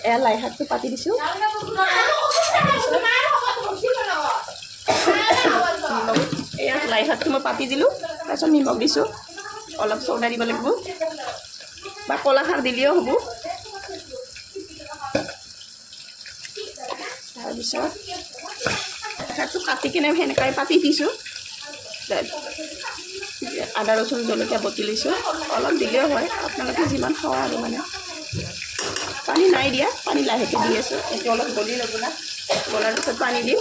এয়া লাই শাকটো পাতি দিছোঁ এয়া লাই শাকটো মই পাতি দিলোঁ তাৰপিছত নিমখ দিছোঁ অলপ চৌদা দিব লাগিব বা কলা খাৰ দিলেও হ'ব তাৰপিছত শাকটো কাটি কিনে সেনেকৈ পাতি দিছোঁ আদা ৰচুন জলকীয়া বটি লৈছোঁ অলপ দিলেও হয় আপোনালোকে যিমান খাওঁ আৰু মানে পানী নাই দিয়া পানী লাহেকৈ দি আছোঁ এইটো অলপ গলি ল'ব না গলাৰ পিছত পানী দিম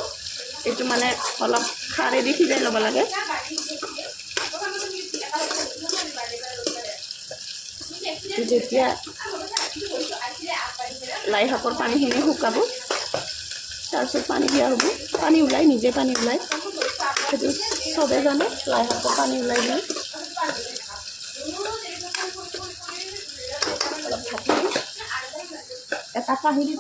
এইটো মানে অলপ খাৰেদি সিজাই ল'ব লাগে যেতিয়া লাই শাকৰ পানীখিনি শুকাব তাৰপিছত পানী দিয়া হ'ব পানী ওলাই নিজে পানী ওলাই সেইটো চবে জানে লাই শাকৰ পানী ওলাই দিয়ে অলপ ঢাকি দিম এটা কাঁহী দি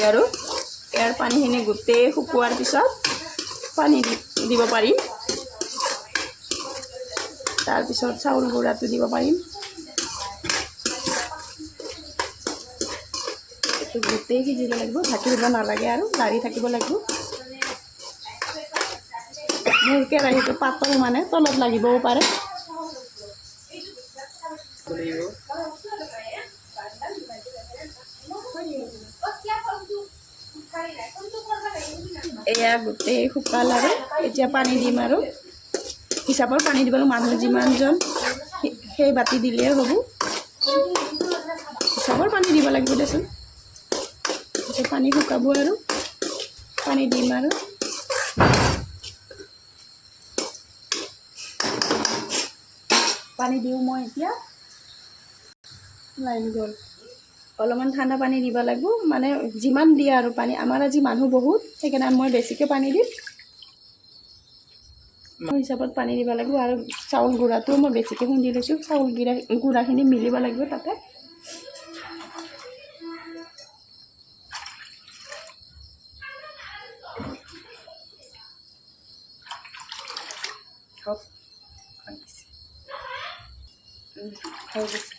আৰু ইয়াৰ পানীখিনি গোটেই শুকোৱাৰ পিছত পানী দিব পাৰিম তাৰপিছত চাউল গুড়াটো দিব পাৰিম এইটো গোটেই সিজিব লাগিব ঢাকি দিব নালাগে আৰু লাৰি থাকিব লাগিব মোৰ কেৰাহীটো পাতল মানে তলত লাগিবও পাৰে এয়া গোটেই শুকাল আৰু এতিয়া পানী দিম আৰু হিচাপৰ পানী দিব লাগিব মানুহ যিমানজন সেই বাতি দিলেই হ'ব হিচাপৰ পানী দিব লাগিব দেচোন এতিয়া পানী শুকাব আৰু পানী দিম আৰু পানী দিওঁ মই এতিয়া লাইন গ'ল অলপমান ঠাণ্ডা পানী দিব লাগিব মানে যিমান দিয়া আৰু পানী আমাৰ আজি মানুহ বহুত সেইকাৰণে মই বেছিকৈ পানী দিম হিচাপত পানী দিব লাগিব আৰু চাউল গুড়াটো মই বেছিকৈ খুন্দি লৈছোঁ চাউল গুড়াখিনি মিলিব লাগিব তাতে হৈ গৈছে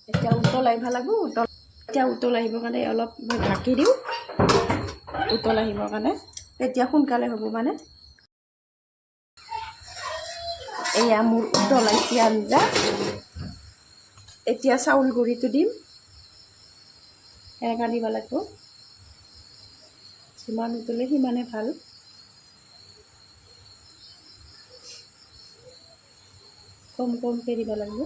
এতিয়া উতল আহিব লাগিব এতিয়া উতল আহিবৰ কাৰণে অলপ মই ঢাকি দিওঁ উতল আহিবৰ কাৰণে তেতিয়া সোনকালে হ'ব মানে এয়া মোৰ উতল আহিছে আঞ্জা এতিয়া চাউল গুড়িটো দিম এনেকৈ দিব লাগিব যিমান উতলে সিমানে ভাল কম কমকৈ দিব লাগিব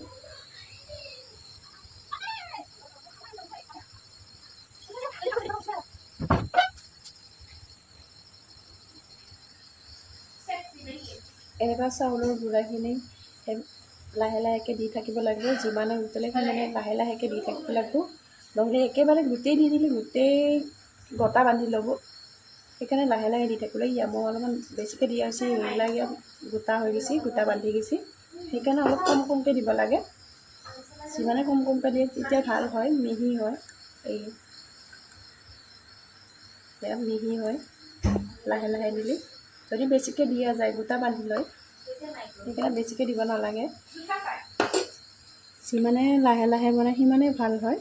এনেকুৱা চাউলৰ গুড়াখিনি লাহে লাহেকৈ দি থাকিব লাগিব যিমানে উতলে সিমানে লাহে লাহেকৈ দি থাকিব লাগিব নহ'লে একেবাৰে গোটেই দি দিলে গোটেই গটা বান্ধি ল'ব সেইকাৰণে লাহে লাহে দি থাকিব লাগিব মই অলপমান বেছিকৈ দিয়া হৈছে ওলাই গোটা হৈ গৈছে গোটা বান্ধি গৈছে সেইকাৰণে অলপ কম কমকৈ দিব লাগে যিমানে কম কমকৈ দিয়ে তেতিয়া ভাল হয় মিহি হয় এই মিহি হয় লাহে লাহে দিলে যদি বেছিকৈ দিয়া যায় গোটা বান্ধি লয় সেইকাৰণে বেছিকৈ দিব নালাগে যিমানে লাহে লাহে বনায় সিমানে ভাল হয়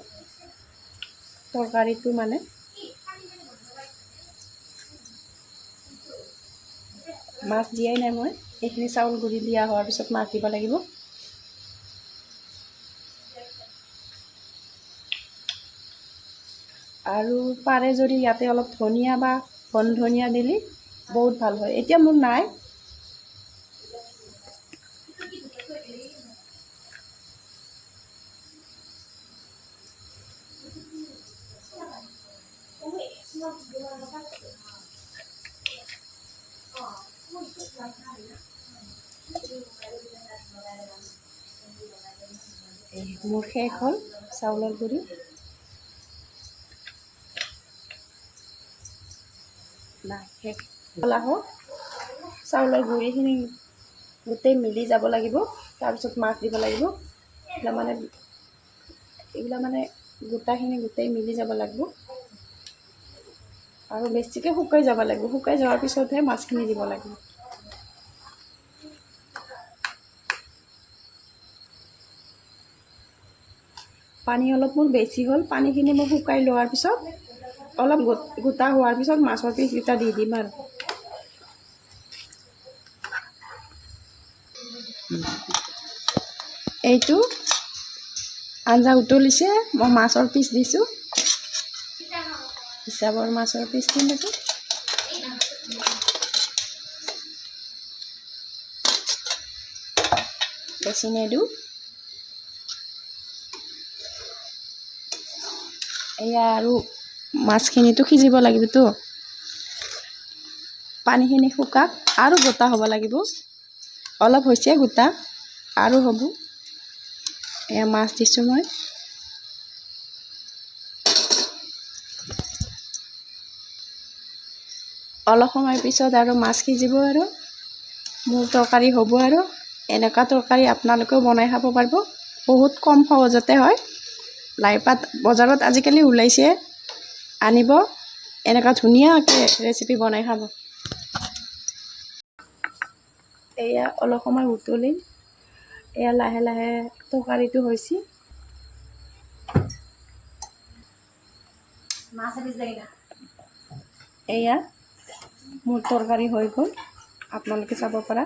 তৰকাৰীটো মানে মাছ দিয়াই নাই মই এইখিনি চাউল গুড়ি দিয়া হোৱাৰ পিছত মাছ দিব লাগিব আৰু পাৰে যদি ইয়াতে অলপ ধনিয়া বা বন ধনিয়া দিলে বহুত ভাল হয় এতিয়া মোৰ নাই মোৰ শেষ হ'ল চাউলৰ গুড়ি নাই শেষ হ'ল আহক চাউলৰ গুড়িখিনি গোটেই মিলি যাব লাগিব। তাৰপিছত মাছ দিব লাগিব। এইবিলাক মানে গোটাখিনি গোটেই মিলি যাব লাগিব আৰু বেছিকৈ শুকাই যাব লাগিব। শুকাই যোৱাৰ পিছতহে মাছখিনি দিব লাগিব। পানী অলপ মোৰ বেছি হ'ল। পানীখিনি মই শুকাই লোৱাৰ পিছত অলপ গোটা হোৱাৰ পিছত মাছৰ পিচকেইটা দি দিম আৰু। এইটো আঞ্জা উতলিছে, মই মাছৰ পিচ দিছোঁ। হিচাপৰ মাছৰ পিচ দিম এইটো। বেছি নিদিওঁ। এয়া আৰু মাছখিনিতো সিজিব লাগিবতো। পানীখিনি শুকাক আৰু গোটা হ'ব লাগিব। অলপ হৈছে গোটা, আৰু হ'ব। এয়া মাছ দিছোঁ মই। অলপ সময় পিছত আৰু মাছ সিজিব আৰু মোৰ তৰকাৰী হ'ব আৰু। এনেকুৱা তৰকাৰী আপোনালোকেও বনাই খাব পাৰিব। বহুত কম সহজতে হয়। লাই পাত বজাৰত আজিকালি ওলাইছে, আনিব। এনেকুৱা ধুনীয়াকৈ ৰেচিপি বনাই খাব। এয়া অলপ সময় উতলিল। এয়া লাহে লাহে তৰকাৰীটো হৈছে। এয়া মোৰ তৰকাৰী হৈ গ'ল, আপোনালোকে চাব পৰা।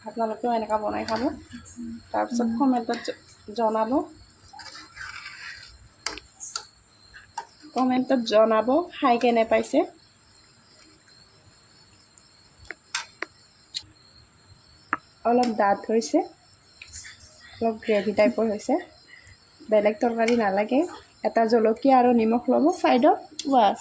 আপোনালোকেও এনেকুৱা বনাই খাব। তাৰপিছত কমেণ্টত জনাব। খাই কেনে পাইছে। অলপ ডাঠ হৈছে, অলপ গ্ৰেভি টাইপৰ হৈছে। বেলেগ তৰকাৰী নালাগে। এটা জলকীয়া আৰু নিমখ ল'ব ছাইডত, বাছ।